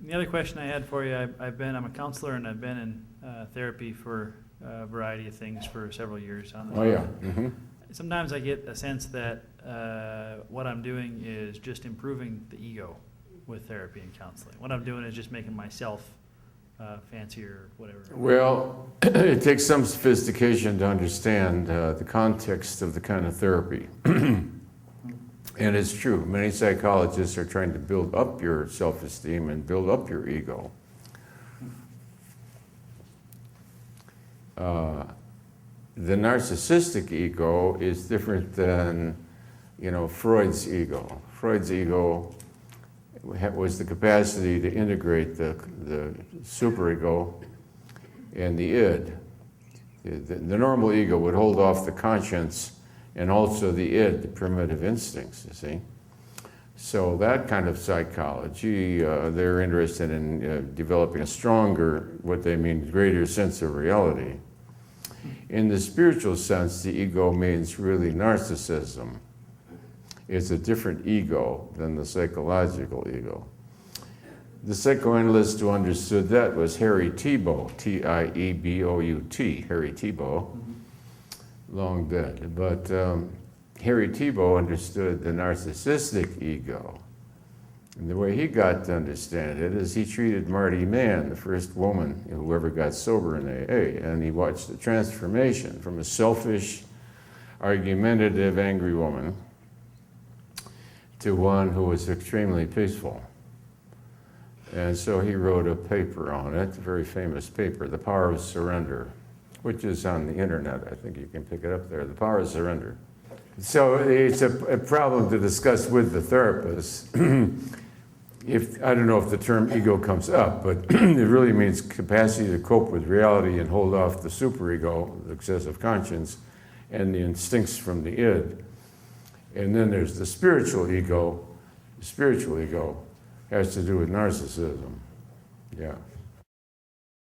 The other question I had for you, I'm a counselor and I've been in therapy for a variety of things for several years. Oh yeah. Mm-hmm. Sometimes I get a sense that what I'm doing is just improving the ego with therapy and counseling. What I'm doing is just making myself fancier, whatever. Well, it takes some sophistication to understand the context of the kind of therapy. And it's true, many psychologists are trying to build up your self-esteem and build up your ego. The narcissistic ego is different than, Freud's ego. Freud's ego was the capacity to integrate the superego and the id. The normal ego would hold off the conscience and also the id, the primitive instincts, you see. So that kind of psychology, they're interested in developing a stronger, what they mean, greater sense of reality. In the spiritual sense, the ego means really narcissism. It's a different ego than the psychological ego. The psychoanalyst who understood that was Harry Tiebout, T-I-E-B-O-U-T, Harry Tiebout, long dead. But Harry Tiebout understood the narcissistic ego. And the way he got to understand it is he treated Marty Mann, the first woman who ever got sober in AA, and he watched the transformation from a selfish, argumentative, angry woman to one who was extremely peaceful. And so he wrote a paper on it, a very famous paper, The Power of Surrender, which is on the internet. I think you can pick it up there, The Power of Surrender. So it's a problem to discuss with the therapist. I don't know if the term ego comes up, but it really means capacity to cope with reality and hold off the superego, the excessive conscience, and the instincts from the id. And then there's the spiritual ego. The spiritual ego has to do with narcissism. Yeah.